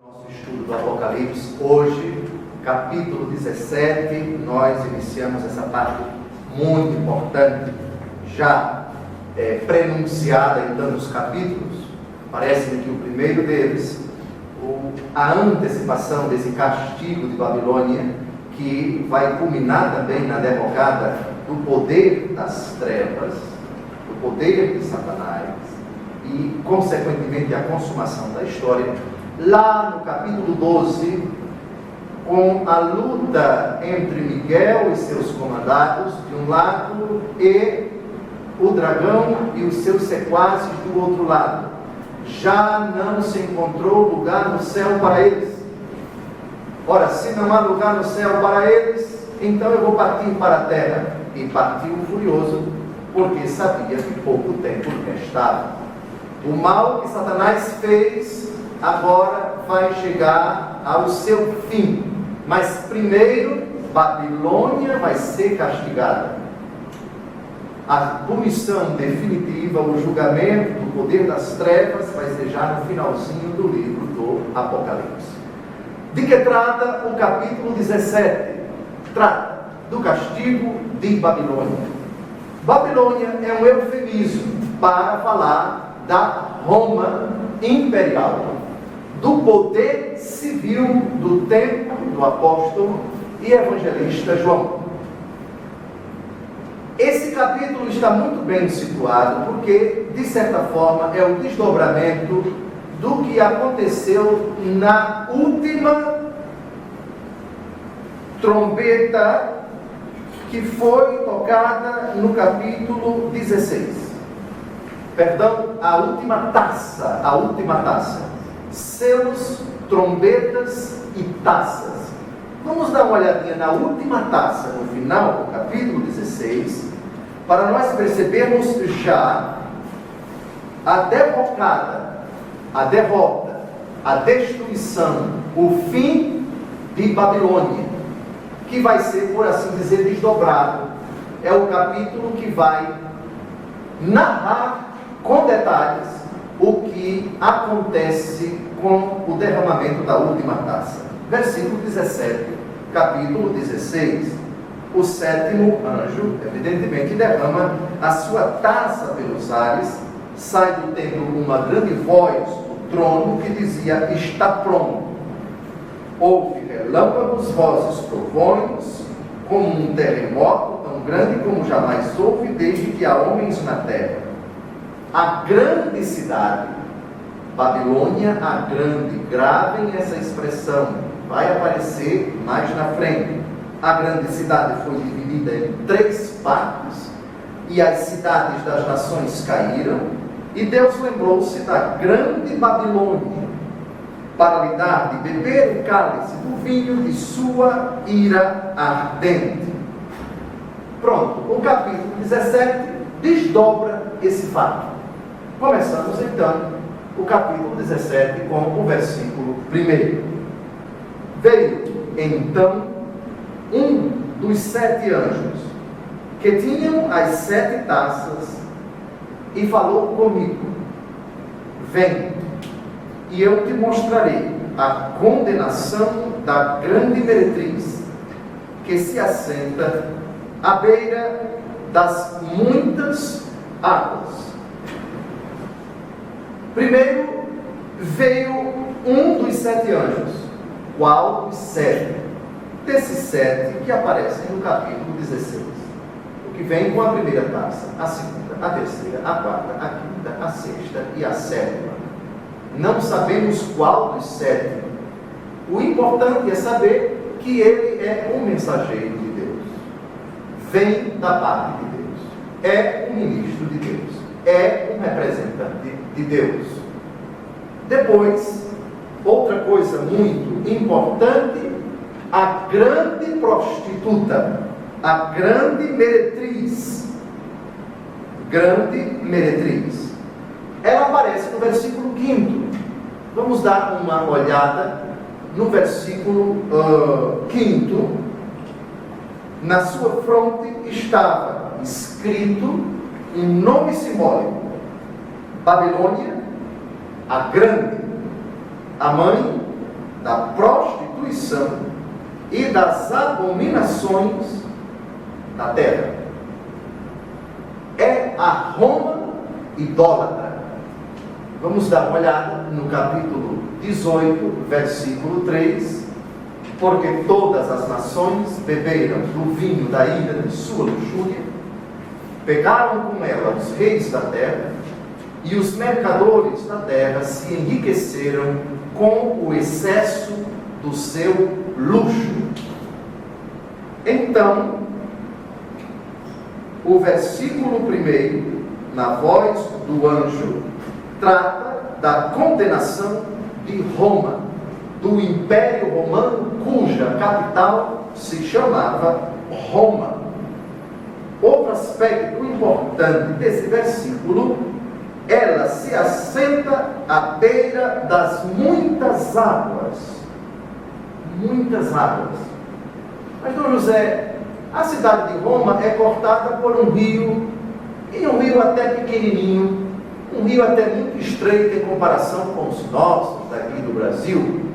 Nosso estudo do Apocalipse, hoje, capítulo 17, nós iniciamos essa parte muito importante, já prenunciada em tantos capítulos. Parece-me que o primeiro deles, a antecipação desse castigo de Babilônia, que vai culminar também na derrocada do poder das trevas, do poder de Satanás, e, consequentemente, a consumação da história. Lá no capítulo 12, com a luta entre Miguel e seus comandados de um lado e o dragão e os seus sequazes do outro lado, já não se encontrou lugar no céu para eles. Ora, se não há lugar no céu para eles, então eu vou partir para a terra. E partiu furioso, porque sabia que pouco tempo restava. O mal que Satanás fez agora vai chegar ao seu fim. Mas primeiro, Babilônia vai ser castigada. A punição definitiva, o julgamento do poder das trevas vai ser já no finalzinho do livro do Apocalipse. De que trata o capítulo 17? Trata do castigo de Babilônia. Babilônia é um eufemismo para falar da Roma imperial, do poder civil do tempo do apóstolo e evangelista João. Esse capítulo está muito bem situado porque, de certa forma, é o desdobramento do que aconteceu na última trombeta que foi tocada no capítulo 16. Perdão, a última taça, selos, trombetas e taças. Vamos dar uma olhadinha na última taça, no final do capítulo 16, para nós percebermos já a derrocada, a derrota, a destruição, o fim de Babilônia, que vai ser, por assim dizer, desdobrado. É o capítulo que vai narrar com detalhes o que acontece com o derramamento da última taça. Versículo 17, capítulo 16. O sétimo anjo, evidentemente, derrama a sua taça pelos ares. Sai do templo uma grande voz do trono que dizia: está pronto. Houve relâmpagos, vozes, trovões, como um terremoto tão grande como jamais houve desde que há homens na terra. A grande cidade, Babilônia, a grande, gravem essa expressão, vai aparecer mais na frente. A grande cidade foi dividida em 3 partes, e as cidades das nações caíram, e Deus lembrou-se da grande Babilônia, para lhe dar de beber o cálice do vinho de sua ira ardente. Pronto, o capítulo 17 desdobra esse fato. Começamos então o capítulo 17 com o versículo 1. Veio então um dos 7 anjos, que tinham as 7 taças, e falou comigo: vem, e eu te mostrarei a condenação da grande meretriz, que se assenta à beira das muitas águas. Primeiro veio um dos 7 anjos. Qual dos 7? Desses 7 que aparecem no capítulo 16. O que vem com a primeira taça, a segunda, a terceira, a quarta, a quinta, a sexta e a 7ª. Não sabemos qual dos 7. O importante é saber que ele é um mensageiro de Deus. Vem da parte de Deus. É um ministro de Deus. É um representante de Deus. Depois, outra coisa muito importante, a grande prostituta, a grande meretriz. Grande meretriz. Ela aparece no versículo 5. Vamos dar uma olhada no versículo 5. Na sua fronte estava escrito um nome simbólico: Babilônia, a grande, a mãe da prostituição e das abominações da terra. É a Roma idólatra. Vamos dar uma olhada no capítulo 18, versículo 3. Porque todas as nações beberam do vinho da ira de sua luxúria, pegaram com ela os reis da terra, e os mercadores da terra se enriqueceram com o excesso do seu luxo. Então, o versículo 1, na voz do anjo, trata da condenação de Roma, do Império Romano, cuja capital se chamava Roma. Outro aspecto importante desse versículo: ela se assenta à beira das muitas águas. Muitas águas. Mas, Dom José, a cidade de Roma é cortada por um rio, e um rio até pequenininho, um rio até muito estreito em comparação com os nossos daqui do Brasil,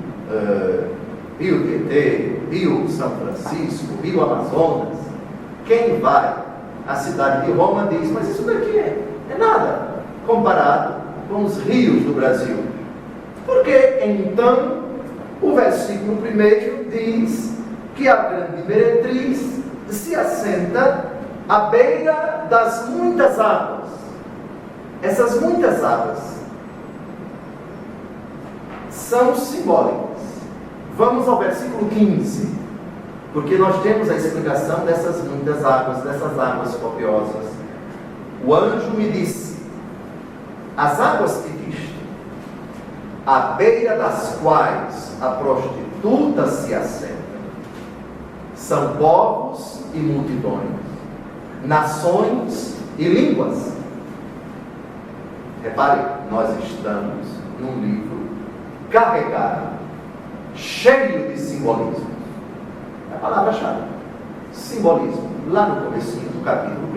Rio Tietê, Rio São Francisco, Rio Amazonas. Quem vai à cidade de Roma diz: mas isso daqui é nada comparado com os rios do Brasil. Porque então o versículo 1 diz que a grande meretriz se assenta à beira das muitas águas. Essas muitas águas são simbólicas. Vamos ao versículo 15, porque nós temos a explicação dessas muitas águas, dessas águas copiosas. O anjo me disse: as águas que viste, à beira das quais a prostituta se assenta, são povos e multidões, nações e línguas. Repare, nós estamos num livro carregado, cheio de simbolismo. É a palavra-chave: simbolismo, lá no comecinho do capítulo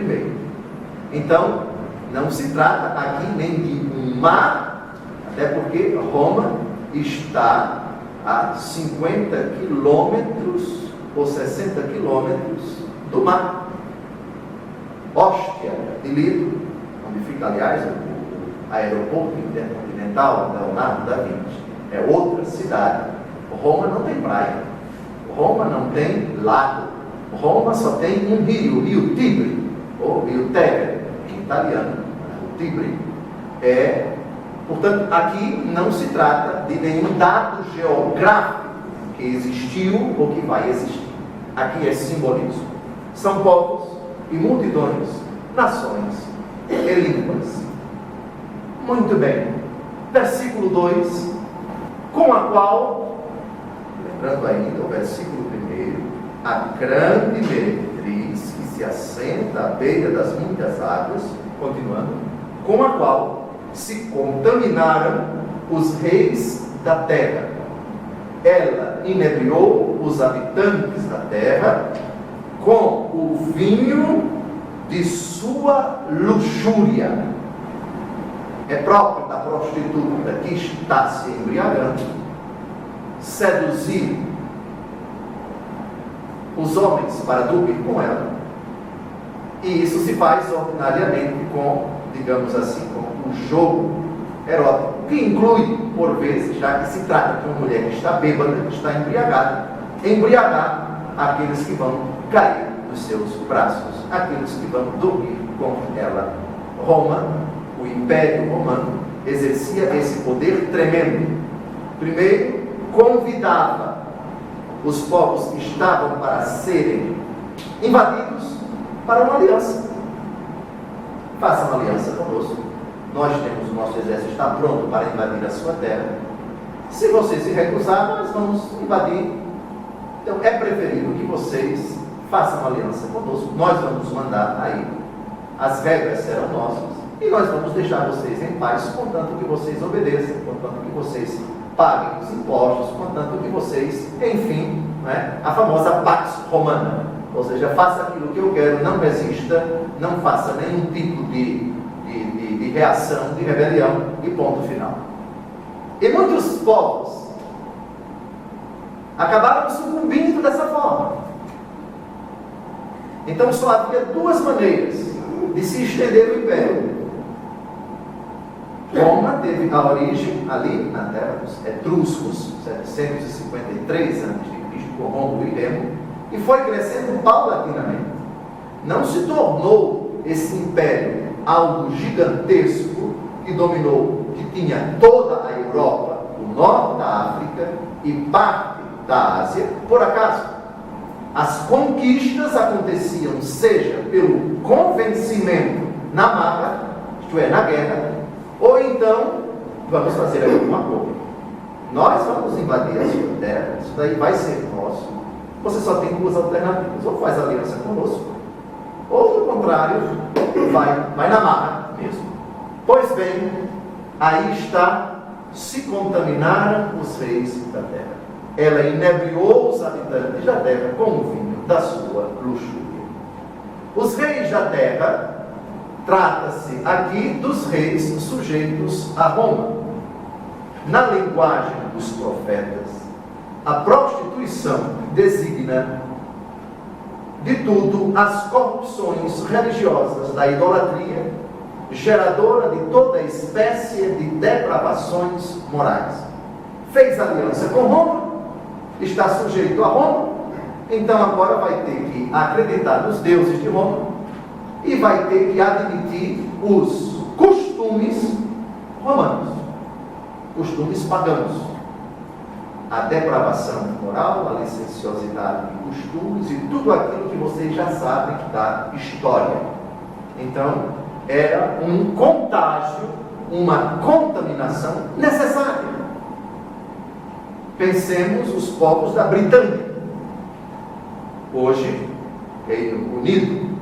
1. Então, não se trata aqui nem de um mar, até porque Roma está a 50 quilômetros ou 60 quilômetros do mar. Óstia de Lido, onde fica, aliás, o aeroporto intercontinental Leonardo da Vinci, é outra cidade. Roma não tem praia, Roma não tem lago, Roma só tem um rio, o rio Tibre, ou rio Tevere, em italiano, o Tibre. Portanto, aqui não se trata de nenhum dado geográfico que existiu ou que vai existir. Aqui é simbolismo. São povos e multidões, nações e línguas. Muito bem. Versículo 2, com a qual, lembrando ainda o versículo 1, a grande meretriz que se assenta à beira das muitas águas, continuando, com a qual se contaminaram os reis da terra. Ela inebriou os habitantes da terra com o vinho de sua luxúria. É próprio da prostituta que está se embriagando seduzir os homens para dormir com ela. E isso se faz ordinariamente com, digamos assim, com o jogo erótico, que inclui, por vezes, já que se trata de uma mulher que está bêbada, que está embriagada, embriagar aqueles que vão cair nos seus braços, aqueles que vão dormir com ela. Roma, o Império Romano, exercia esse poder tremendo. Primeiro, convidava os povos que estavam para serem invadidos para uma aliança. Faça uma aliança conosco. Nós temos, o nosso exército está pronto para invadir a sua terra. Se você se recusar, nós vamos invadir. Então é preferível que vocês façam uma aliança conosco. Nós vamos mandar aí, as regras serão nossas, e nós vamos deixar vocês em paz, contanto que vocês obedeçam, contanto que vocês paguem os impostos, contanto que vocês, enfim, a famosa Pax Romana. Ou seja, faça aquilo que eu quero, não resista, não faça nenhum tipo de reação, de rebelião, e ponto final. E muitos povos acabaram sucumbindo dessa forma. Então só havia duas maneiras de se estender o império. Roma teve a origem ali na terra dos etruscos, 753 a.C., com Rômulo e Remo, e foi crescendo paulatinamente. Não se tornou esse império algo gigantesco que dominou, que tinha toda a Europa, o norte da África e parte da Ásia, por acaso. As conquistas aconteciam, seja pelo convencimento na marra, isto é, na guerra, ou então, vamos fazer alguma coisa. Nós vamos invadir a sua terra, isso daí vai ser nosso. Você só tem duas alternativas: ou faz aliança conosco, ou, do contrário, vai na marra mesmo. Pois bem, aí está, se contaminaram os reis da terra. Ela inebriou os habitantes da terra com o vinho da sua luxúria. Os reis da terra, trata-se aqui dos reis sujeitos a Roma. Na linguagem dos profetas, a prostituição designa, de tudo, as corrupções religiosas da idolatria, geradora de toda espécie de depravações morais. Fez aliança com Roma, está sujeito a Roma, então agora vai ter que acreditar nos deuses de Roma e vai ter que admitir os costumes romanos, costumes pagãos. A depravação moral, a licenciosidade de costumes e tudo aquilo que vocês já sabem da história. Então, era um contágio, uma contaminação necessária. Pensemos os povos da Britânia. Hoje, Reino Unido,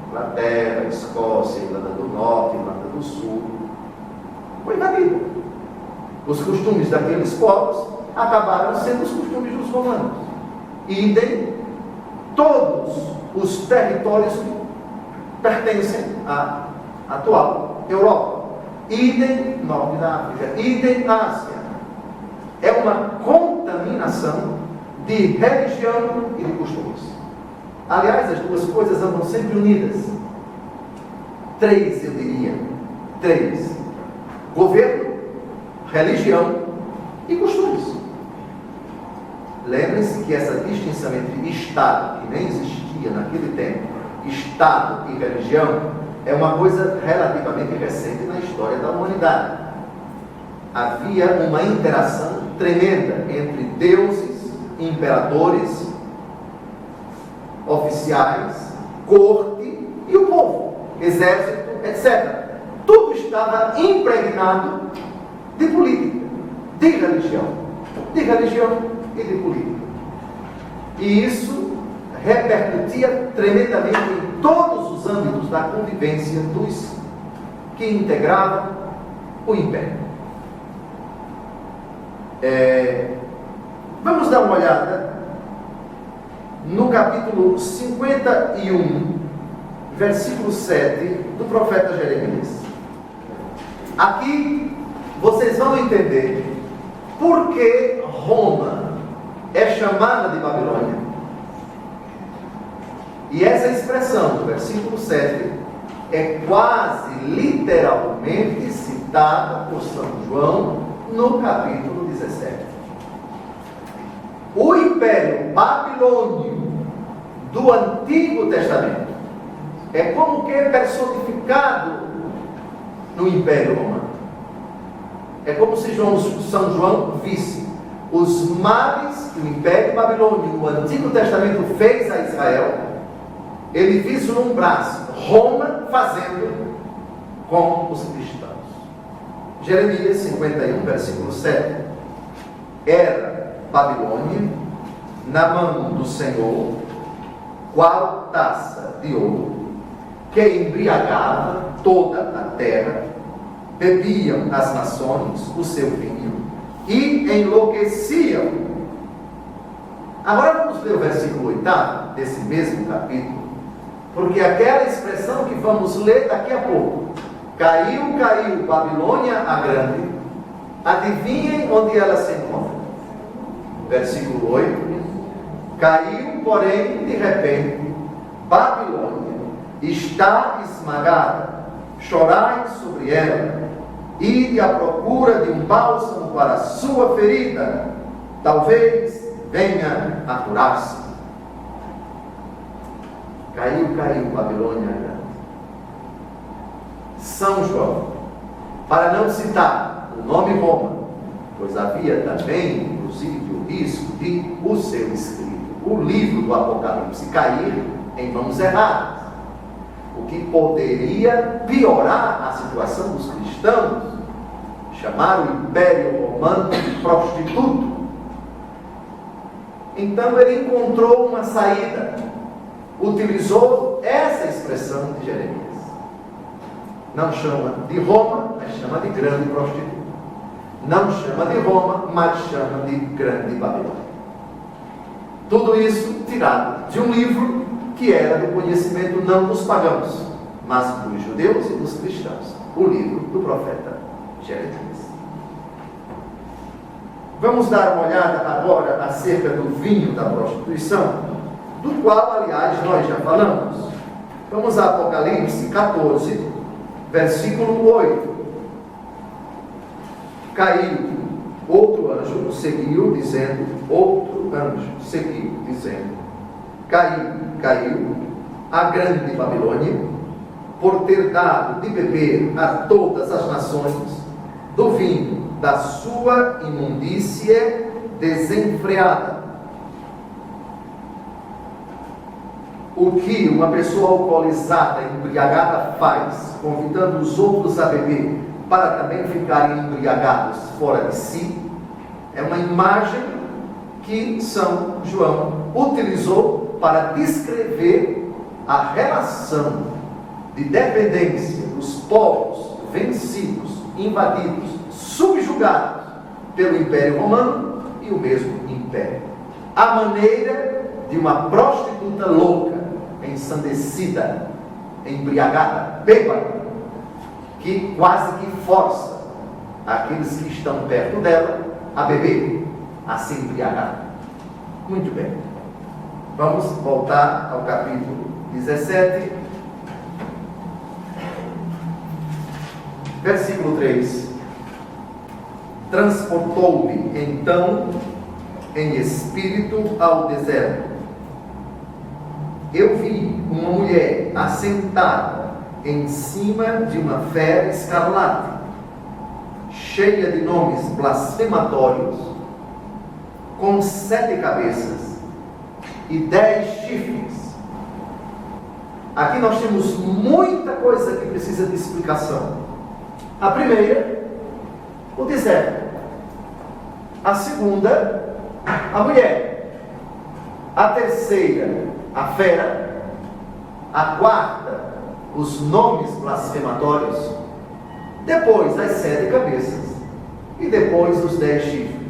Inglaterra, Escócia, Irlanda do Norte, Irlanda do Sul, foi invadido. Os costumes daqueles povos acabaram sendo os costumes dos romanos. Idem, todos os territórios que pertencem à atual Europa. Idem, norte da África. Idem, Ásia. É uma contaminação de religião e de costumes. Aliás, as duas coisas andam sempre unidas. Três, eu diria. Três: governo, religião e costumes. Lembrem-se que essa distinção entre Estado, que nem existia naquele tempo, Estado e religião, é uma coisa relativamente recente na história da humanidade. Havia uma interação tremenda entre deuses, imperadores, oficiais, corte e o povo, exército, etc. Tudo estava impregnado de política, de religião e de política. E isso repercutia tremendamente em todos os âmbitos da convivência dos que integravam o império. Vamos dar uma olhada no capítulo 51, versículo 7 do profeta Jeremias. Aqui vocês vão entender por que Roma é chamada de Babilônia. E essa expressão do versículo 7 é quase literalmente citada por São João no capítulo 17. O Império Babilônio do Antigo Testamento é como que personificado no Império Romano. É como se São João visse os males que o Império Babilônio no Antigo Testamento fez a Israel. Ele vislumbrasse Roma fazendo com os cristãos. Jeremias 51, versículo 7. Era Babilônia na mão do Senhor qual taça de ouro que embriagava toda a terra, bebiam as nações o seu vinho e enlouqueciam. Agora vamos ler o versículo 8 desse mesmo capítulo, porque aquela expressão que vamos ler daqui a pouco: caiu, caiu Babilônia a grande, adivinhem onde ela se encontra? versículo 8. Caiu, porém, de repente, Babilônia, está esmagada, chorai sobre ela, ide à procura de um bálsamo para a sua ferida, talvez venha a curar-se. Caiu, Babilônia grande. São João, para não citar o nome Roma, pois havia também, inclusive, o risco de o seu escrito, o livro do Apocalipse, cair em mãos erradas, o que poderia piorar a situação dos cristãos, chamar o Império Romano de prostituto. Então ele encontrou uma saída, utilizou essa expressão de Jeremias. Não chama de Roma, mas chama de grande prostituta. Não chama de Roma, mas chama de grande Babilônia. Tudo isso tirado de um livro que era do conhecimento não dos pagãos, mas dos judeus e dos cristãos. O livro do profeta Jeremias. Vamos dar uma olhada agora acerca do vinho da prostituição, do qual, aliás, nós já falamos. Vamos a Apocalipse 14, versículo 8. Caiu, outro anjo seguiu, dizendo, caiu a grande Babilônia, por ter dado de beber a todas as nações do vinho da sua imundícia desenfreada. O que uma pessoa alcoolizada, embriagada faz, convidando os outros a beber, para também ficarem embriagados fora de si, é uma imagem que São João utilizou para descrever a relação de dependência dos povos vencidos, invadidos, subjugados pelo Império Romano e o mesmo Império. A maneira de uma prostituta louca, ensandecida, embriagada, bêbada, que quase que força aqueles que estão perto dela a beber, a se embriagar. Muito bem. Vamos voltar ao capítulo 17, versículo 3. Transportou-me então em espírito ao deserto. Eu vi uma mulher assentada em cima de uma fera escarlate, cheia de nomes blasfematórios, com 7 cabeças e 10 chifres. Aqui nós temos muita coisa que precisa de explicação. A primeira, o deserto. A segunda, a mulher. A terceira, a fera. A quarta, os nomes blasfematórios. Depois, as 7 cabeças. E depois, os 10 chifres.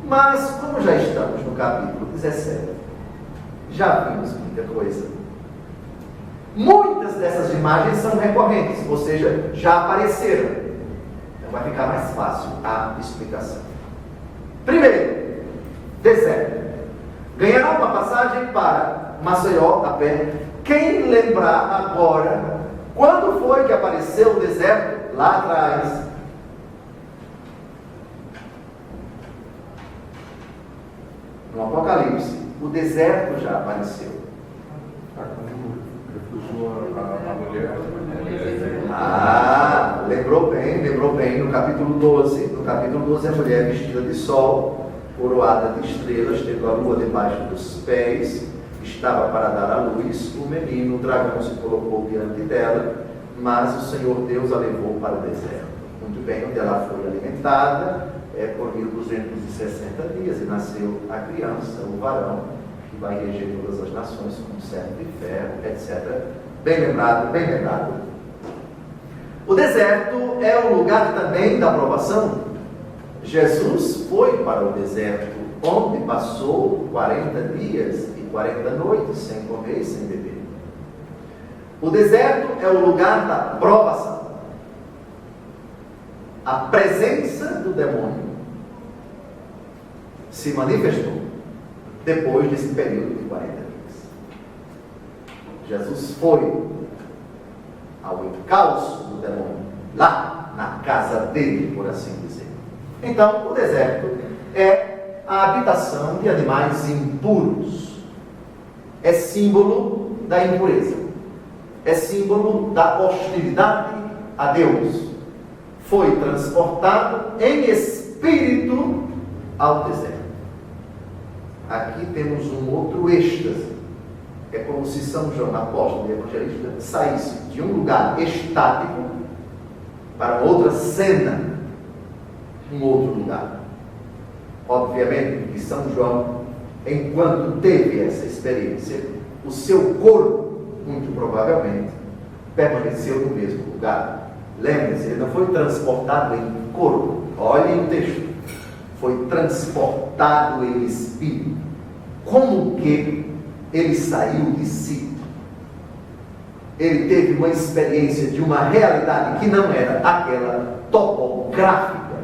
Mas, como já estamos no capítulo 17, já vimos muita coisa. Muitas dessas imagens são recorrentes, ou seja, já apareceram. Então vai ficar mais fácil a explicação. Primeiro, deserto. Ganhará uma passagem para Maceió a pé. Quem lembrar agora, quando foi que apareceu o deserto? Lá atrás. No Apocalipse, o deserto já apareceu. A mulher. Lembrou bem, no capítulo 12. No capítulo 12, a mulher vestida de sol, coroada de estrelas, tendo a lua debaixo dos pés, estava para dar à luz. O menino, o dragão, se colocou diante dela, mas o Senhor Deus a levou para o deserto. Muito bem, onde ela foi alimentada por 1260 dias, e nasceu a criança, o varão, que vai reger todas as nações com servo de ferro, etc. Bem lembrado, bem lembrado. O deserto é o lugar também da provação. Jesus foi para o deserto, onde passou 40 dias e 40 noites sem comer e sem beber. O deserto é o lugar da provação, a presença do demônio. se manifestou depois desse período de 40 dias. Jesus foi ao encalço do demônio, lá na casa dele, por assim dizer. Então, o deserto é a habitação de animais impuros. É símbolo da impureza. É símbolo da hostilidade a Deus. Foi transportado em espírito ao deserto. Aqui temos um outro êxtase. É como se São João, apóstolo e evangelista, saísse de um lugar estático para outra cena, um outro lugar. Obviamente que São João, enquanto teve essa experiência, o seu corpo, muito provavelmente, permaneceu no mesmo lugar. Lembre-se, ele não foi transportado em corpo. Olhem o texto. Foi transportado em espírito. Como que ele saiu de si? Ele teve uma experiência de uma realidade que não era aquela topográfica,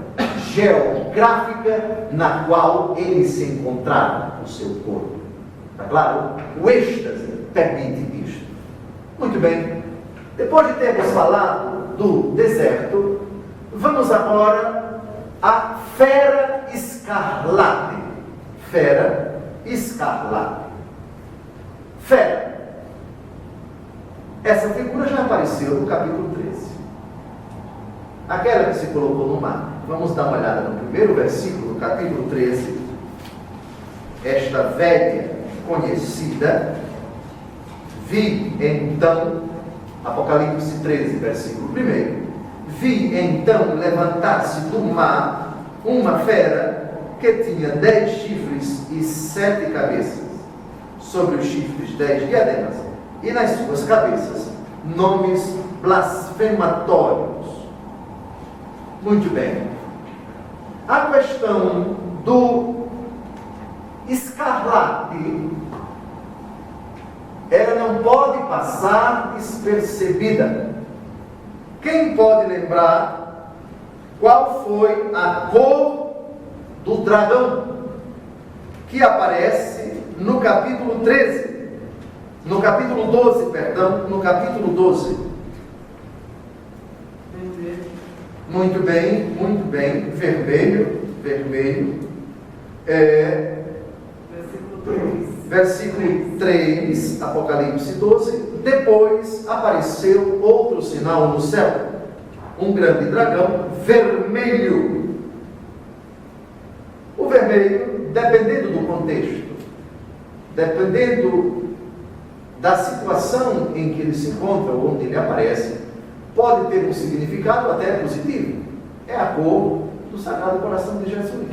geográfica, na qual ele se encontrava, o seu corpo. Está claro? O êxtase permite isto. Muito bem. Depois de termos falado do deserto, vamos agora à fera escarlate. Fera escarlate. Fera. Essa figura já apareceu no capítulo 13. Aquela que se colocou no mar. Vamos dar uma olhada no primeiro versículo do capítulo 13. Esta velha conhecida. Vi então, Apocalipse 13, versículo 1. Vi então levantar-se do mar uma fera que tinha 10 chifres e 7 cabeças. Sobre os chifres 10 diademas, e nas suas cabeças nomes blasfematórios. Muito bem. A questão do escarlate, ela não pode passar despercebida. Quem pode lembrar qual foi a cor do dragão que aparece no capítulo 13, no capítulo 12, perdão, no capítulo 12. Muito bem, vermelho. Versículo 3, Apocalipse 12. Depois apareceu outro sinal no céu, um grande dragão vermelho. O vermelho, dependendo do contexto, dependendo da situação em que ele se encontra ou onde ele aparece, pode ter um significado até positivo. É a cor do Sagrado Coração de Jesus.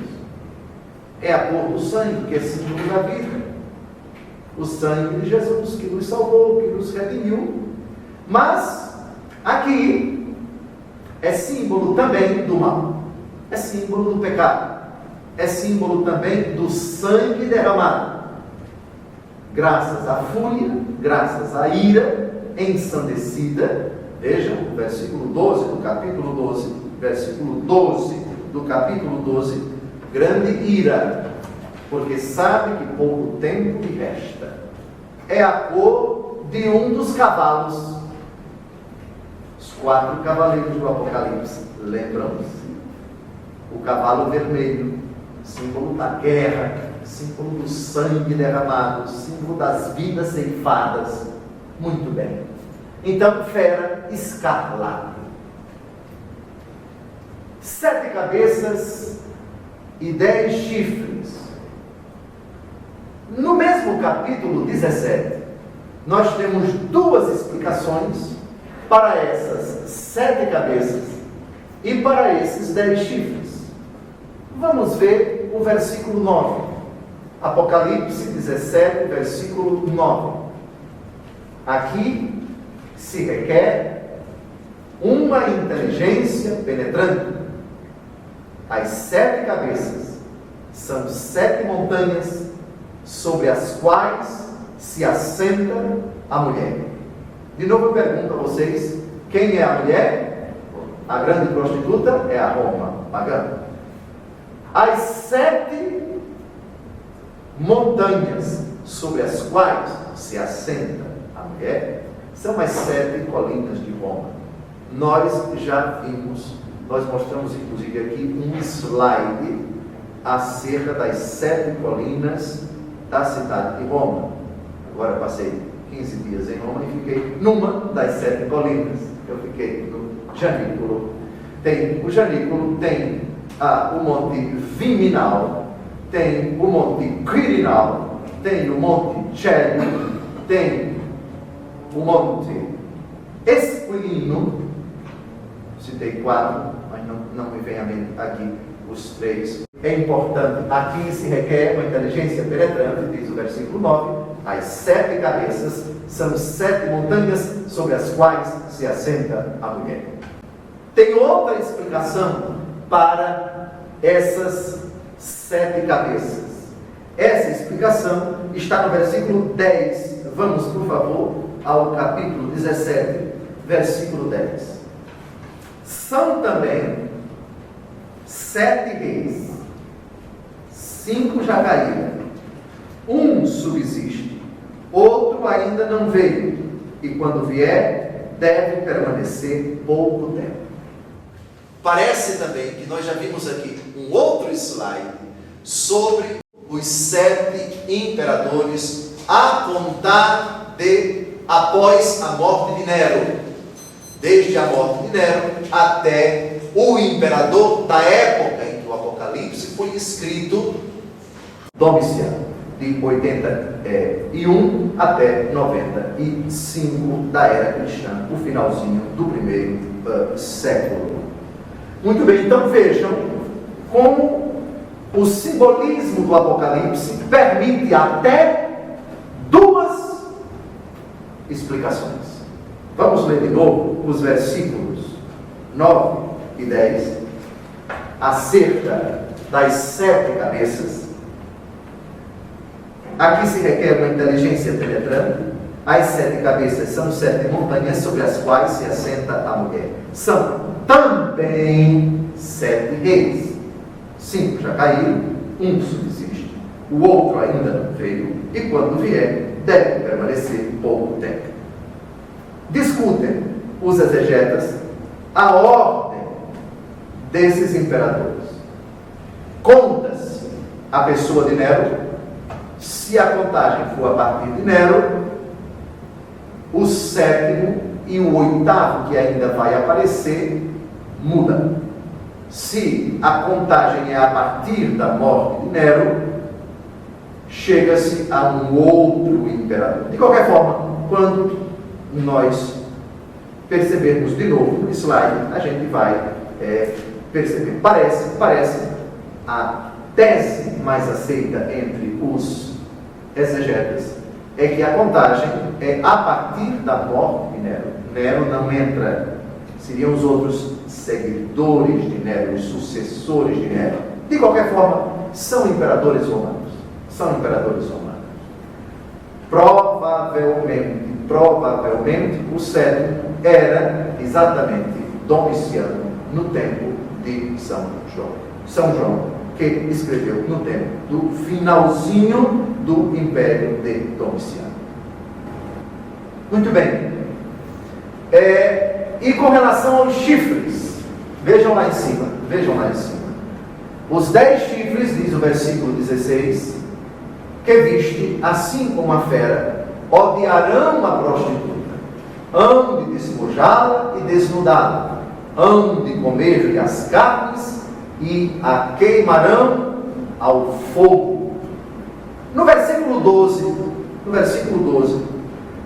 É a cor do sangue, que é símbolo da vida. O sangue de Jesus, que nos salvou, que nos redimiu. Mas, aqui, é símbolo também do mal. É símbolo do pecado. É símbolo também do sangue derramado. Graças à fúria, graças à ira ensandecida. Veja o versículo 12 do capítulo 12. Versículo 12 do capítulo 12. Grande ira, porque sabe que pouco tempo lhe resta. É a cor de um dos cavalos. Os 4 cavaleiros do Apocalipse. Lembram-se? O cavalo vermelho, símbolo da guerra, símbolo do sangue derramado, símbolo das vidas ceifadas. Muito bem. Então, fera escarlate. 7 cabeças e 10 chifres. No mesmo capítulo 17, nós temos 2 explicações para essas 7 cabeças e para esses 10 chifres. Vamos ver o versículo 9. Apocalipse 17, versículo 9. Aqui se requer uma inteligência penetrante. As 7 cabeças são 7 montanhas sobre as quais se assenta a mulher. De novo eu pergunto a vocês, quem é a mulher? A grande prostituta é a Roma pagã. As 7 montanhas sobre as quais se assenta a mulher são as 7 colinas de Roma. Nós já vimos, nós mostramos inclusive aqui um slide acerca das 7 colinas da cidade de Roma. Agora passei 15 dias em Roma e fiquei numa das 7 colinas. Eu fiquei no Janículo. O Janículo tem o Monte Viminal, tem o Monte Quirinal, tem o Monte Celio, tem o Monte Esquilino. Citei 4, mas não me vem à mente aqui os 3. É importante, aqui se requer uma inteligência penetrante, diz o versículo 9, as 7 cabeças são 7 montanhas sobre as quais se assenta a mulher. Tem outra explicação para essas 7 cabeças. Essa explicação está no versículo 10. Vamos, por favor, ao capítulo 17, versículo 10. São também 7 reis, 5 já caíram, um subsiste, outro ainda não veio, e quando vier, deve permanecer pouco tempo. Parece também que nós já vimos aqui um outro slide sobre os 7 imperadores a contar após a morte de Nero. Desde a morte de Nero até o imperador da época em que o Apocalipse foi escrito, Domiciano, de 81 até 95 da era cristã, o finalzinho do primeiro século. Muito bem, então vejam como o simbolismo do Apocalipse permite até 2 explicações. Vamos ler de novo os versículos 9 e 10, acerca das 7 cabeças. Aqui se requer uma inteligência penetrante. As 7 cabeças são 7 montanhas sobre as quais se assenta a mulher. São também 7 reis. 5 já caíram, um subsiste, o outro ainda não veio, e quando vier, deve permanecer pouco tempo. Discutem os exegetas a ordem desses imperadores. Conta-se a pessoa de Nero. Se a contagem for a partir de Nero, o 7º e o 8º, que ainda vai aparecer, muda. Se a contagem é a partir da morte de Nero, chega-se a um outro imperador. De qualquer forma, quando nós percebermos de novo no slide, a gente vai perceber. Parece a tese mais aceita entre os exegetas é que a contagem é a partir da morte de Nero. Nero não entra, seriam os outros seguidores de Nero, os sucessores de Nero. De qualquer forma, são imperadores romanos. Provavelmente, o 7º era exatamente Domiciano, no tempo de São João. São João, que escreveu no tempo do finalzinho do Império de Domiciano. Muito bem. E com relação aos chifres, vejam lá em cima. Os 10 chifres, diz o versículo 16, que viste, assim como a fera, odiarão a prostituta, hão de despojá-la e desnudá-la, hão de comer-lhe as carnes e a queimarão ao fogo. No versículo 12,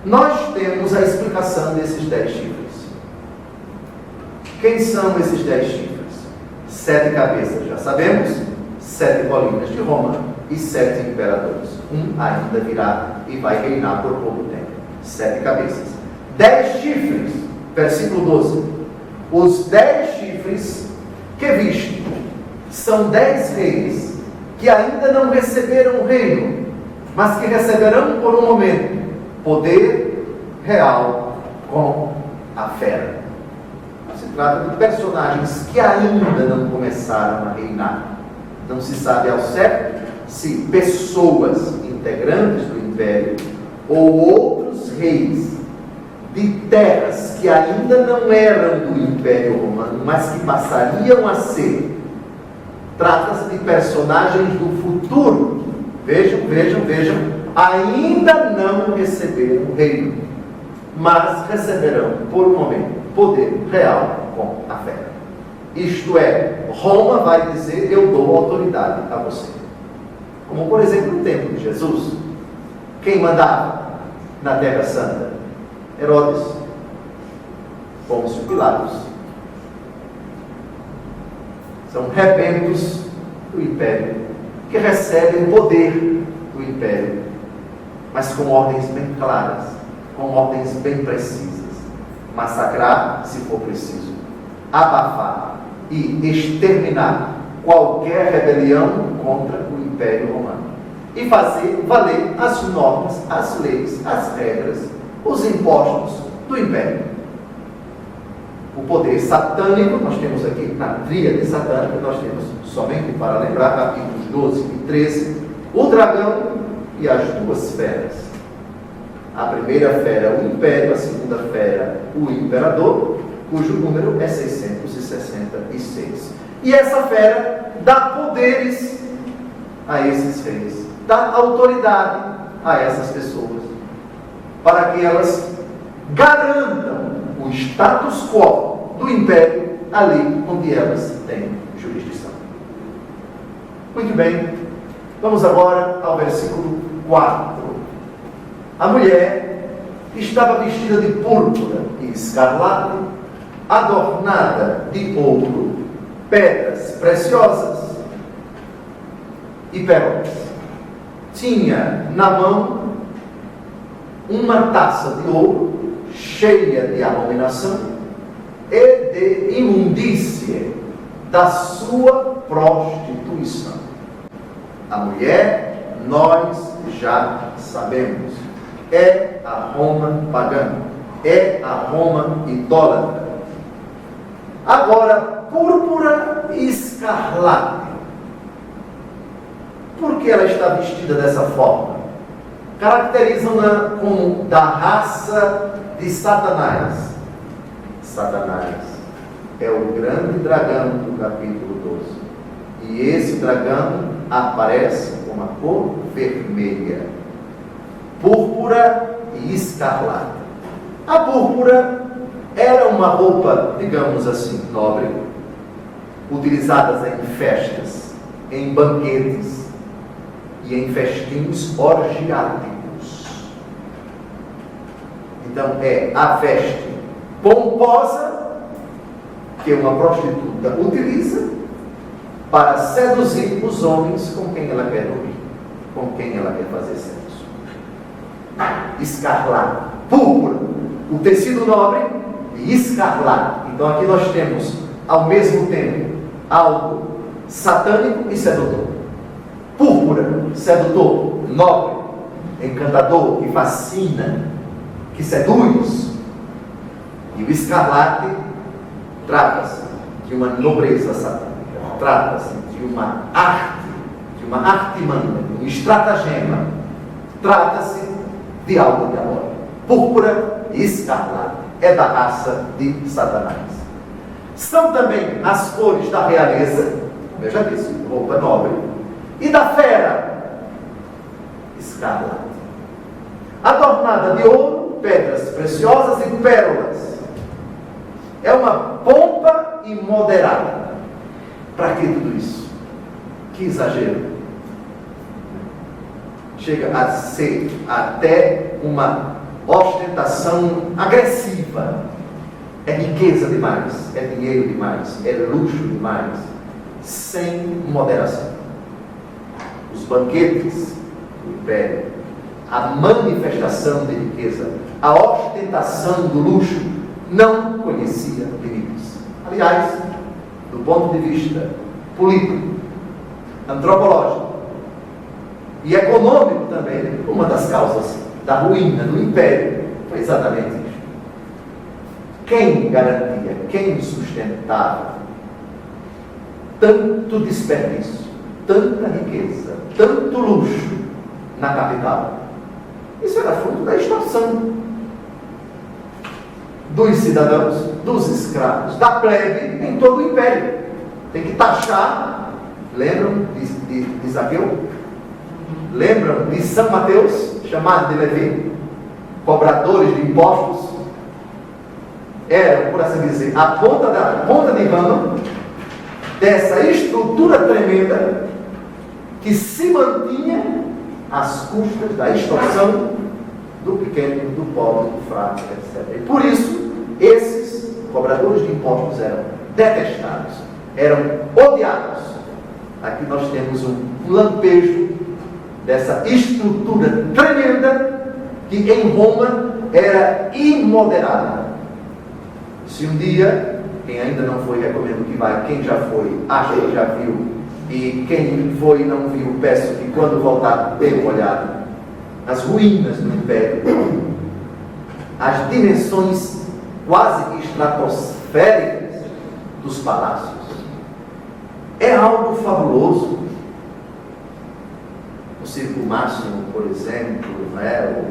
nós temos a explicação desses 10 chifres. Quem são esses 10 chifres? 7 cabeças, já sabemos, 7 colinas de Roma e 7 imperadores. Um ainda virá e vai reinar por pouco tempo. 7 cabeças. 10 chifres, versículo 12. Os 10 chifres que viste são 10 reis que ainda não receberam o reino, mas que receberão por um momento poder real com a fera. Se trata de personagens que ainda não começaram a reinar. Não se sabe ao certo se pessoas integrantes do império ou outros reis de terras que ainda não eram do Império Romano, mas que passariam a ser. Trata-se de personagens do futuro. Vejam, ainda não receberam o reino, mas receberão, por um momento, poder real com a fé. Isto é, Roma vai dizer: eu dou autoridade a você. Como, por exemplo, no tempo de Jesus, quem mandava na Terra Santa? Herodes, Pôncio Pilatos. São rebentos do império, que recebem o poder do império, mas com ordens bem claras, com ordens bem precisas. Massacrar, se for preciso, abafar e exterminar qualquer rebelião contra o Império Romano e fazer valer as normas, as leis, as regras, os impostos do Império. O poder satânico, nós temos aqui na tríade satânica, nós temos, somente para lembrar, capítulos 12 e 13, o dragão e as duas feras. A primeira fera, o império; a segunda fera, o imperador, cujo número é 666. E essa fera dá poderes a esses reis, dá autoridade a essas pessoas, para que elas garantam o status quo do império ali onde elas têm jurisdição. Muito bem, vamos agora ao versículo 4. A mulher estava vestida de púrpura e escarlate, adornada de ouro, pedras preciosas e pérolas. Tinha na mão uma taça de ouro cheia de abominação e de imundície da sua prostituição. A mulher, nós já sabemos, é a Roma pagã, é a Roma idólatra. Agora, púrpura e escarlate. Por que ela está vestida dessa forma? Caracterizam-na como da raça de Satanás. Satanás é o grande dragão do capítulo 12. E esse dragão aparece com a cor vermelha, púrpura e escarlate. A púrpura era uma roupa, digamos assim, nobre, utilizadas em festas, em banquetes e em festins orgiásticos. Então é a veste pomposa que uma prostituta utiliza para seduzir os homens com quem ela quer dormir, com quem ela quer fazer sexo. Escarlate, púrpura, o tecido nobre, e escarlate. Então aqui nós temos ao mesmo tempo algo satânico e sedutor. Púrpura, sedutor, nobre, encantador, que fascina, que seduz. E o escarlate trata-se de uma nobreza satânica, trata-se de uma artimanha, de um estratagema, trata-se de algo diabólico. Púrpura e escarlate é da raça de Satanás. São também as cores da realeza, como eu já disse, roupa nobre, e da fera, escarlate, adornada de ouro, pedras preciosas e pérolas. É uma pompa imoderada. Para que tudo isso? Que exagero! Chega a ser até uma ostentação agressiva. É riqueza demais, é dinheiro demais, é luxo demais, sem moderação. Os banquetes do império, a manifestação de riqueza, a ostentação do luxo, não conhecia limites. Aliás, do ponto de vista político, antropológico e econômico também, uma das causas da ruína do império foi exatamente isso. Quem garantia, quem sustentava tanto desperdício, tanta riqueza, tanto luxo na capital? Isso era fruto da extorsão dos cidadãos, dos escravos, da plebe em todo o império. Tem que taxar. Lembram de Zaqueu? Lembram de São Mateus, chamado de Levi? Cobradores de impostos. Eram, por assim dizer, a ponta de ramo dessa estrutura tremenda que se mantinha às custas da extorsão do pequeno, do pobre, do fraco, etc. E por isso, esses cobradores de impostos eram detestados, eram odiados. Aqui nós temos um lampejo dessa estrutura tremenda que em Roma era imoderada. Se um dia, quem ainda não foi, recomendo que vá, quem já foi, acha que já viu, e quem foi e não viu, peço que quando voltar dê uma olhada nas ruínas do Império, as dimensões quase que estratosféricas dos palácios. É algo fabuloso. O Circo Máximo, por exemplo,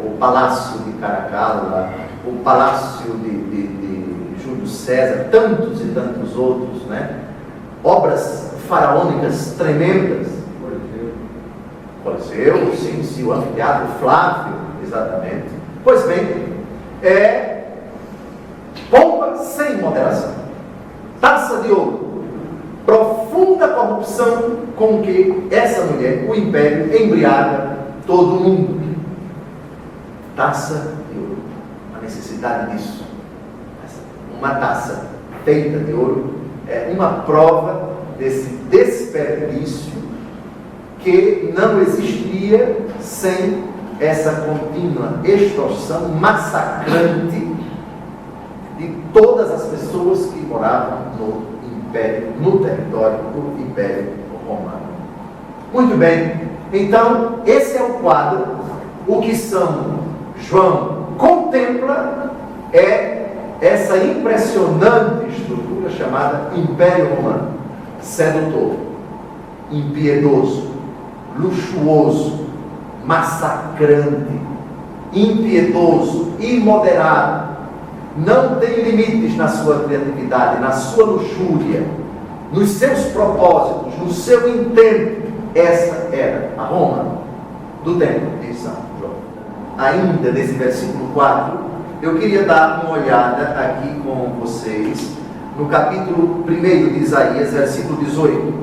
o Palácio de Caracalla, o Palácio de Júlio César, tantos e tantos outros, obras faraônicas tremendas. Coliseu, sim, o Anfiteatro Flávio, exatamente. Pois bem, é pompa sem moderação, taça de ouro, profunda corrupção com que essa mulher, o império, embriaga todo o mundo. Taça de ouro, a necessidade disso. Uma taça feita de ouro é uma prova desse desperdício que não existiria sem essa contínua extorsão massacrante de todas as pessoas que moravam no Império, no território do Império Romano. Muito bem, então esse é o quadro. O que São João contempla é essa impressionante estrutura chamada Império Romano, sedutor, impiedoso, luxuoso, massacrante, impiedoso, imoderado, não tem limites na sua criatividade, na sua luxúria, nos seus propósitos, no seu intento. Essa era a Roma do tempo de São João. Ainda nesse versículo 4, eu queria dar uma olhada aqui com vocês no capítulo 1 de Isaías, versículo 18.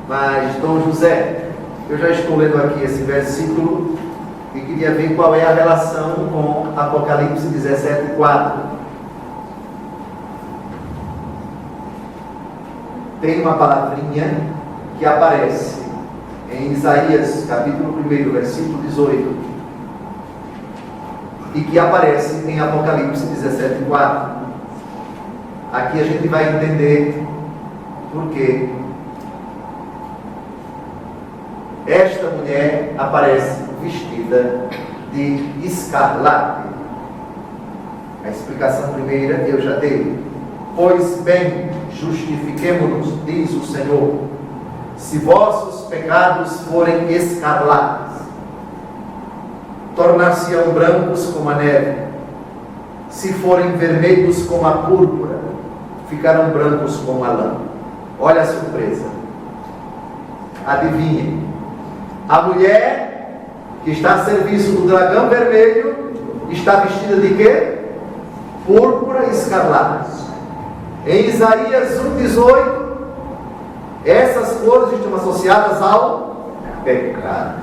Mas, Dom José, eu já estou lendo aqui esse versículo e queria ver qual é a relação com Apocalipse 17:4. Tem uma palavrinha que aparece em Isaías, capítulo 1, versículo 18, e que aparece em Apocalipse 17:4. Aqui a gente vai entender por quê esta mulher aparece vestida de escarlate. A explicação primeira eu já dei. Pois bem, justifiquemo-nos, diz o Senhor, se vossos pecados forem escarlates, tornar-se-ão brancos como a neve. Se forem vermelhos como a púrpura, ficarão brancos como a lã. Olha a surpresa. Adivinhem. A mulher que está a serviço do dragão vermelho está vestida de quê? Púrpura e escarlate. Em Isaías 1:18, essas cores estão associadas ao pecado.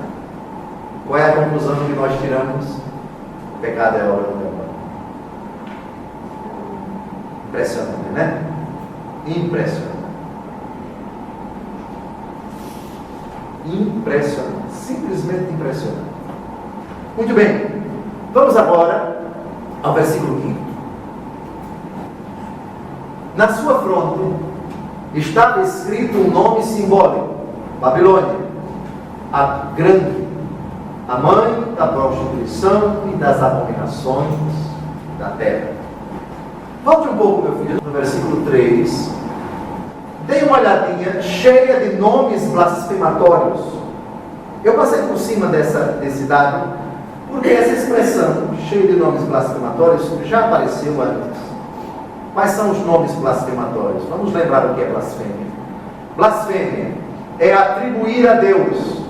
Qual é a conclusão que nós tiramos? O pecado é a obra do demônio. Impressionante, né? Impressionante. Impressionante. Simplesmente impressionante. Muito bem. Vamos agora ao versículo 5. Na sua fronte estava escrito um nome simbólico: Babilônia, a grande, a mãe da prostituição e das abominações da terra. Volte um pouco, meu filho, no versículo 3. Dê uma olhadinha cheia de nomes blasfematórios. Eu passei por cima desse dado, porque essa expressão, cheia de nomes blasfematórios, já apareceu antes. Quais são os nomes blasfematórios? Vamos lembrar o que é blasfêmia. Blasfêmia é atribuir a Deus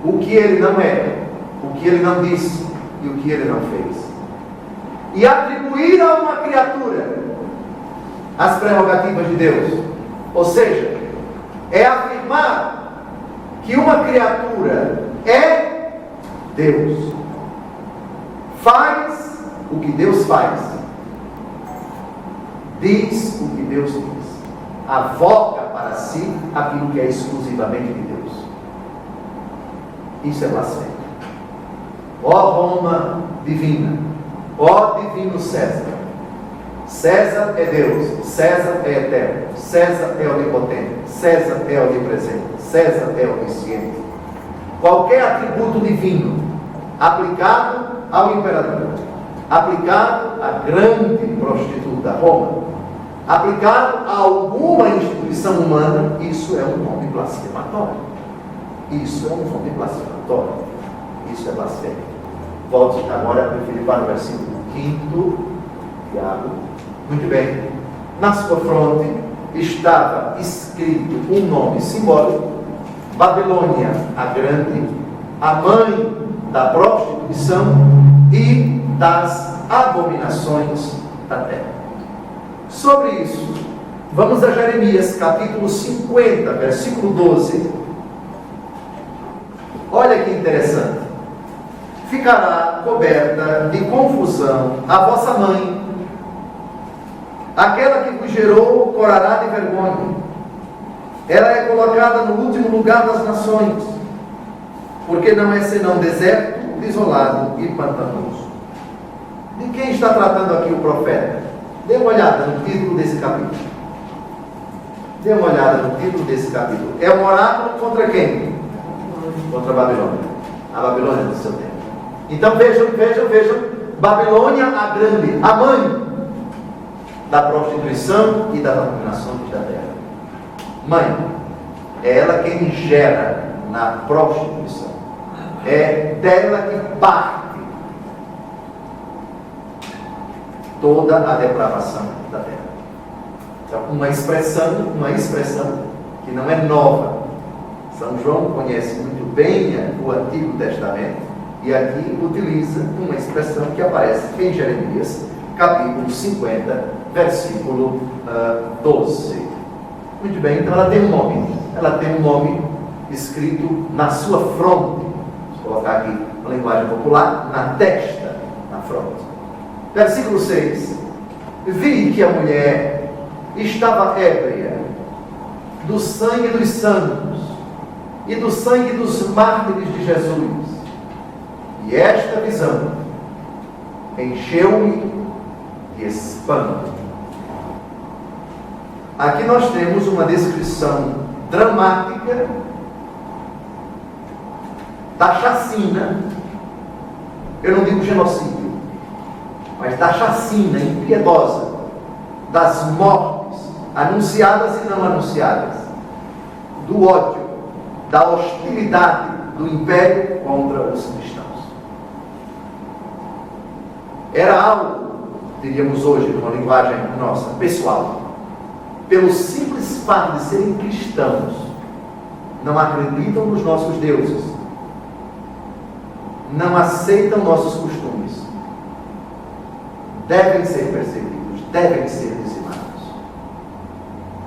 o que Ele não é, o que Ele não disse e o que Ele não fez. E atribuir a uma criatura as prerrogativas de Deus. Ou seja, é afirmar que uma criatura é Deus. Faz o que Deus faz. Diz o que Deus diz. Avoca para si aquilo que é exclusivamente de Deus. Isso é blasfêmia. Ó Roma divina, ó divino César. César é Deus, César é eterno, César é onipotente, César é onipresente, César é onisciente. Qualquer atributo divino aplicado ao imperador, aplicado à grande prostituta Roma, aplicado a alguma instituição humana, isso é um nome blasfematório. Isso é um nome blasfematório. Isso é blasfêmia. Volte agora, prefiro para o versículo 5, Tiago. Muito bem. Na sua fronte estava escrito um nome simbólico: Babilônia a Grande, a mãe da prostituição e das abominações da terra. Sobre isso, vamos a Jeremias capítulo 50, versículo 12. Olha que interessante. Ficará coberta de confusão a vossa mãe, aquela que vos gerou corará de vergonha. Ela é colocada no último lugar das nações, porque não é senão deserto, desolado e pantanoso. De quem está tratando aqui o profeta? Dê uma olhada no título desse capítulo. Dê uma olhada no título desse capítulo. É um oráculo contra quem? Contra a Babilônia. A Babilônia do seu tempo. Então vejam. Babilônia a Grande, a mãe da prostituição e das abominações da terra. Mãe, é ela quem gera na prostituição. É dela que parte toda a depravação da terra. Então, uma expressão que não é nova. São João conhece muito bem o Antigo Testamento e aqui utiliza uma expressão que aparece em Jeremias, capítulo 50, versículo 12. Muito bem, então ela tem um nome. Ela tem um nome escrito na sua fronte. Vamos colocar aqui uma linguagem popular, na testa, na fronte. Versículo 6. Vi que a mulher estava ébria do sangue dos santos e do sangue dos mártires de Jesus. E esta visão encheu-me de espanto. Aqui nós temos uma descrição dramática da chacina, eu não digo genocídio, mas da chacina impiedosa, das mortes anunciadas e não anunciadas, do ódio, da hostilidade do império contra os cristãos. Era algo, diríamos hoje, com a linguagem nossa, pessoal. Pelo simples fato de serem cristãos, não acreditam nos nossos deuses, não aceitam nossos costumes, devem ser perseguidos, devem ser dizimados.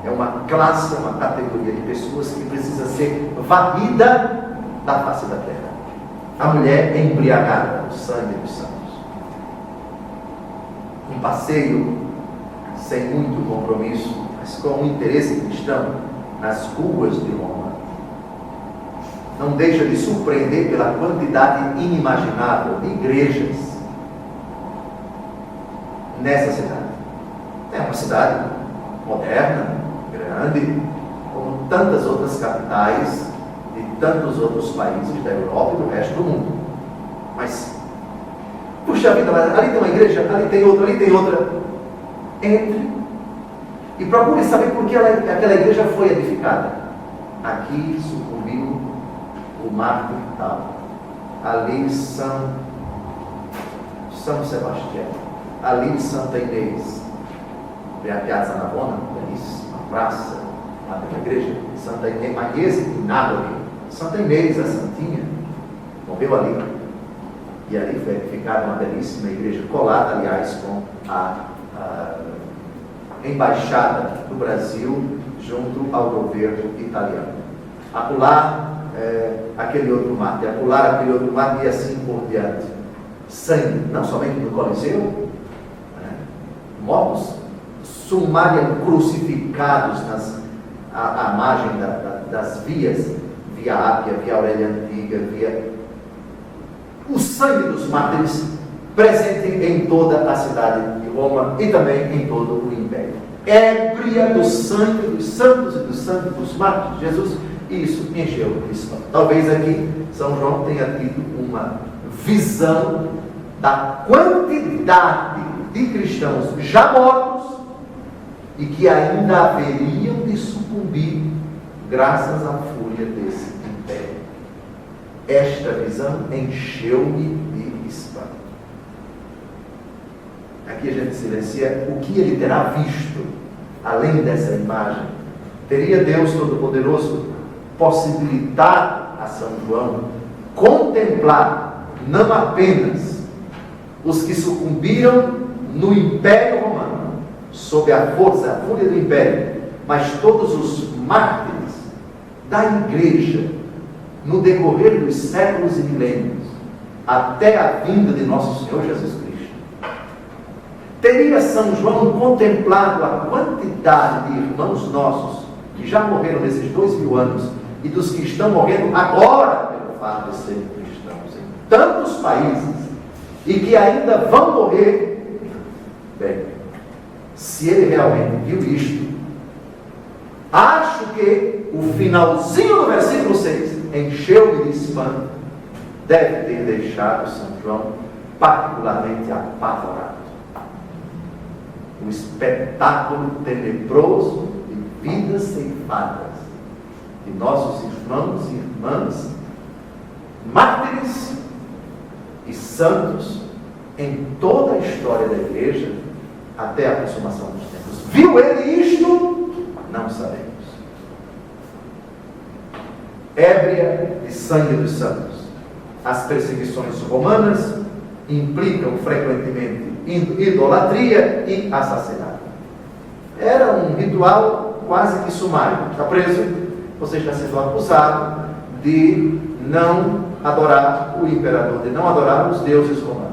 É uma classe, uma categoria de pessoas que precisa ser varrida da face da terra. A mulher é embriagada no sangue dos santos. Um passeio sem muito compromisso, mas com um interesse cristão nas ruas de Roma, não deixa de surpreender pela quantidade inimaginável de igrejas nessa cidade. É uma cidade moderna, grande, como tantas outras capitais de tantos outros países da Europa e do resto do mundo. Mas, puxa vida, ali tem uma igreja, ali tem outra. Entre E procure saber por que aquela igreja foi edificada. Aqui sucumbiu o mártir tal. Ali São Sebastião. Ali Santa Inês. Vem a Piazza Navona, belíssima praça, lá da igreja. Santa Inês, Magnese e Nápoles. Santa Inês, a Santinha, morreu ali. E ali foi edificada uma belíssima igreja, colada, aliás, com a embaixada do Brasil junto ao governo italiano. Acolá, aquele outro mártir, acolá aquele outro mártir e assim por diante. Sangue, não somente no Coliseu, mortos sumariamente crucificados à margem das vias, via Ápia, via Aurélia Antiga, via o sangue dos mártires presente em toda a cidade de Roma e também em todo o império. Ébria do sangue dos santos e do sangue dos mártires de Jesus, e isso encheu o cristão. Talvez aqui São João tenha tido uma visão da quantidade de cristãos já mortos e que ainda haveriam de sucumbir graças à fúria desse império. Esta visão encheu-me de espanto. Aqui a gente silencia o que ele terá visto, além dessa imagem. Teria Deus Todo-Poderoso possibilitado a São João contemplar não apenas os que sucumbiram no Império Romano, sob a força, a fúria do Império, mas todos os mártires da Igreja, no decorrer dos séculos e milênios, até a vinda de nosso Senhor Jesus Cristo. Teria São João contemplado a quantidade de irmãos nossos que já morreram nesses 2000 anos e dos que estão morrendo agora pelo fato de serem cristãos em tantos países e que ainda vão morrer? Bem, se ele realmente viu isto, acho que o finalzinho do versículo 6 encheu-me de espanto, deve ter deixado São João particularmente apavorado. O espetáculo tenebroso de vidas ceifadas de nossos irmãos e irmãs, mártires e santos em toda a história da igreja até a consumação dos tempos. Viu ele isto? Não sabemos. Ébria de sangue dos santos. As perseguições romanas implicam frequentemente idolatria e assassinato. Era um ritual quase que sumário. Está preso, você está sendo acusado de não adorar o imperador, de não adorar os deuses romanos.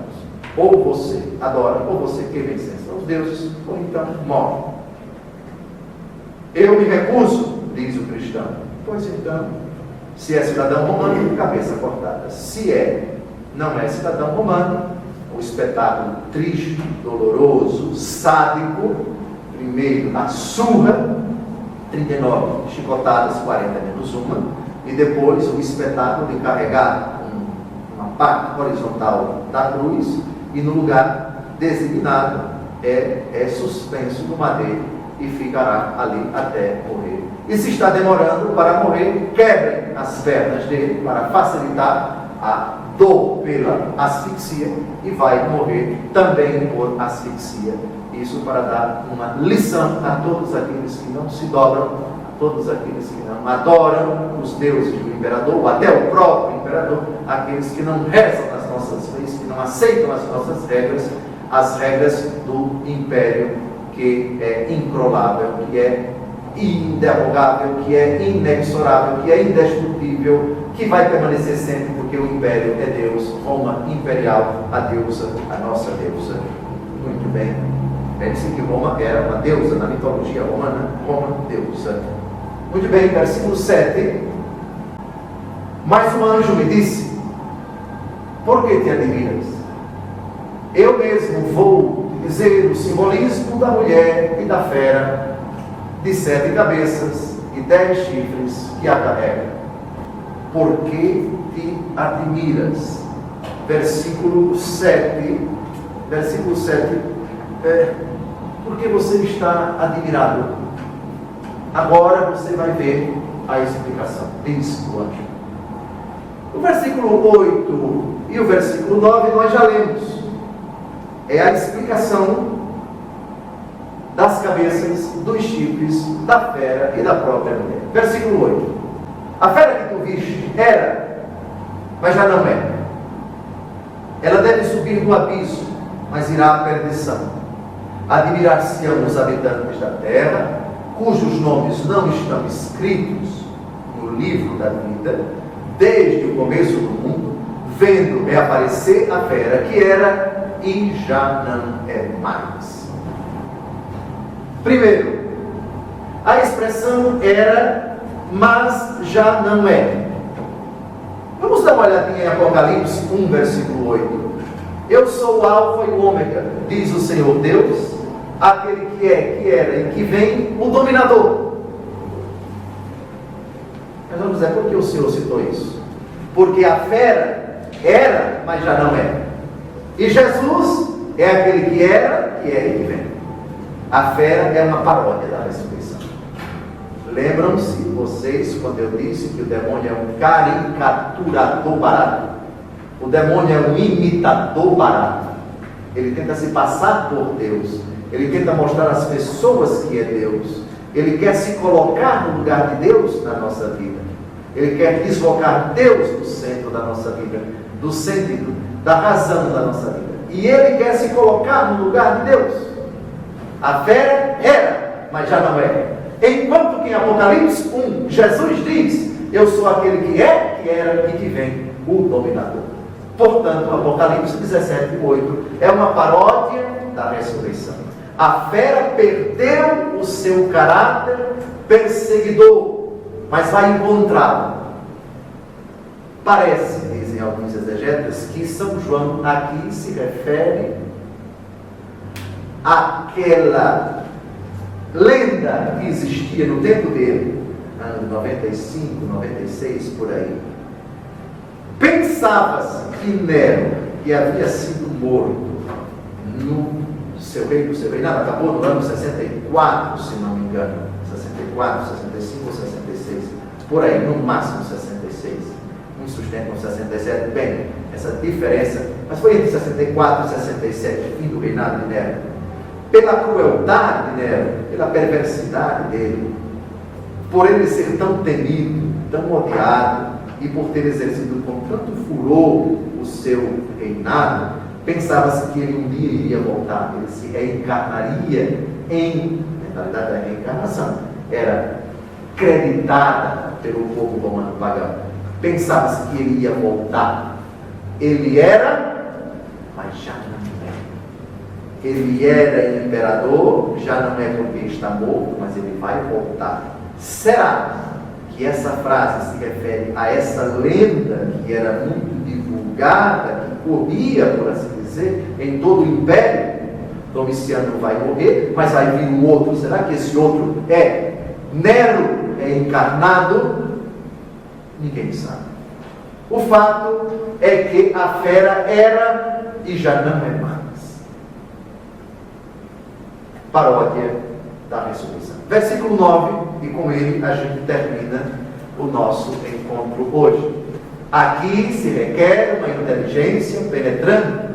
Ou você adora, ou você queima incenso aos deuses, ou então morre. Eu me recuso, diz o cristão. Pois então, se é cidadão romano, cabeça cortada. Se não é cidadão romano, o espetáculo triste, doloroso, sádico, primeiro a surra, 39 chicotadas, 40 menos uma, e depois o espetáculo de carregar uma parte horizontal da cruz e no lugar designado é suspenso no madeiro e ficará ali até morrer. E se está demorando para morrer, quebrem as pernas dele para facilitar a dor pela asfixia e vai morrer também por asfixia. Isso para dar uma lição a todos aqueles que não se dobram, a todos aqueles que não adoram os deuses do imperador, ou até o próprio imperador, aqueles que não rezam nas nossas leis, que não aceitam as nossas regras, as regras do império que é incrolável, que é inderrogável, que é inexorável, que é indestrutível, que vai permanecer sempre, porque o império é Deus, Roma imperial, a deusa, a nossa deusa. Muito bem. Pense que Roma era uma deusa na mitologia romana, Roma deusa. Muito bem, versículo 7. Mas um anjo me disse: por que te admiras? Eu mesmo vou dizer o simbolismo da mulher e da fera, de 7 cabeças e 10 chifres que a carrega. Por que te admiras? Versículo 7. Porque você está admirado. Agora você vai ver a explicação. Diz o anjo. O versículo 8 e o versículo 9 nós já lemos. É a explicação das cabeças, dos chifres, da fera e da própria mulher. Versículo 8. A fera que tu viste era, mas já não é. Ela deve subir do abismo, mas irá à perdição. Admirar-se-ão os habitantes da terra, cujos nomes não estão escritos no livro da vida, desde o começo do mundo, vendo reaparecer a fera que era e já não é mais. Primeiro, a expressão era, mas já não é. Vamos dar uma olhadinha em Apocalipse 1, versículo 8. Eu sou o Alfa e o Ômega, diz o Senhor Deus, aquele que é, que era e que vem, o dominador. Mas vamos dizer, por que o Senhor citou isso? Porque a fera era, mas já não é. E Jesus é aquele que era, que é e que vem. A fera é uma paródia da ressurreição. Lembram-se vocês quando eu disse que o demônio é um caricaturador barato? O demônio é um imitador barato. Ele tenta se passar por Deus. Ele tenta mostrar às pessoas que é Deus. Ele quer se colocar no lugar de Deus na nossa vida. Ele quer deslocar Deus do centro da nossa vida, do sentido, da razão da nossa vida. E ele quer se colocar no lugar de Deus. A fera era, mas já não é. Enquanto que em Apocalipse 1, Jesus diz, eu sou aquele que é, que era e que vem, o dominador. Portanto, Apocalipse 17, 8, é uma paródia da ressurreição. A fera perdeu o seu caráter perseguidor, mas vai encontrá-lo. Parece, dizem alguns exegetas, que São João aqui se refere àquela lenda que existia no tempo dele, anos 95, 96, por aí. Pensava-se que Nero, que havia sido morto no seu reinado, acabou no ano 64, se não me engano, 64, 65 ou 66, por aí, no máximo 66, uns sustentam 67, bem, essa diferença, mas foi entre 64 e 67, fim do reinado de Nero. Pela crueldade de Nero, pela perversidade dele, por ele ser tão temido, tão odiado, e por ter exercido com tanto furor o seu reinado, pensava-se que ele um dia iria voltar, ele se reencarnaria em, a mentalidade da reencarnação era creditada pelo povo romano pagão. Pensava-se que ele ia voltar. Ele era, mas já não é. Ele era imperador, já não é porque está morto, mas ele vai voltar. Será que essa frase se refere a essa lenda que era muito divulgada, que corria, por assim dizer, em todo o império? Domiciano vai morrer, mas vai vir um outro. Será que esse outro é Nero, é encarnado? Ninguém sabe. O fato é que a fera era e já não é mais. Paródia da ressurreição. Versículo 9, e com ele a gente termina o nosso encontro hoje. Aqui se requer uma inteligência penetrante.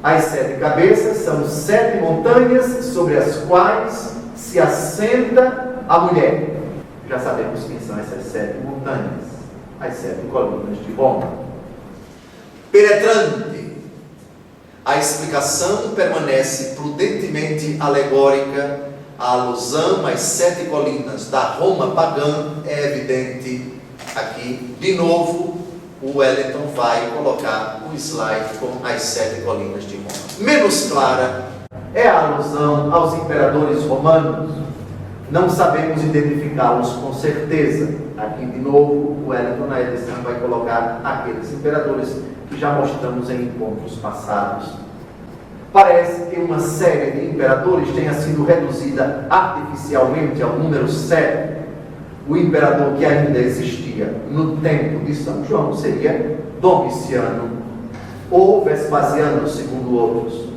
As 7 cabeças são 7 montanhas sobre as quais se assenta a mulher. Já sabemos quem são essas 7 montanhas, as 7 colunas de Roma. Penetrante. A explicação permanece prudentemente alegórica. A alusão às 7 colinas da Roma pagã é evidente aqui. De novo, o Wellington vai colocar um slide com as 7 colinas de Roma. Menos clara é a alusão aos imperadores romanos. Não sabemos identificá-los com certeza. Aqui, de novo, o Wellington na edição vai colocar aqueles imperadores que já mostramos em encontros passados. Parece que uma série de imperadores tenha sido reduzida artificialmente ao número 7. O imperador que ainda existia no tempo de São João seria Domiciano ou Vespasiano, segundo outros.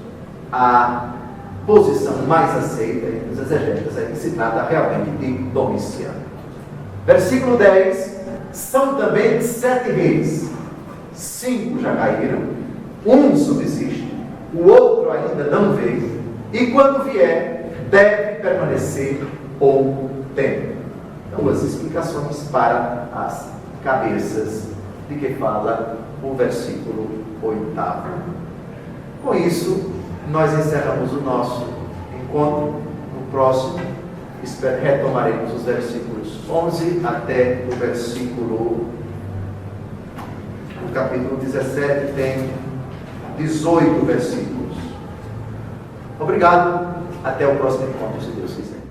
A posição mais aceita entre os exegetas é que se trata realmente de Domiciano. Versículo 10, são também 7 reis, 5 já caíram, um subsiste, o outro ainda não veio, e quando vier, deve permanecer pouco tempo. Duas explicações para as cabeças de que fala o versículo 8º. Com isso, nós encerramos o nosso encontro. No próximo, retomaremos os versículos 11 até o versículo... O capítulo 17 tem 18 versículos. Obrigado. Até o próximo encontro, se Deus quiser.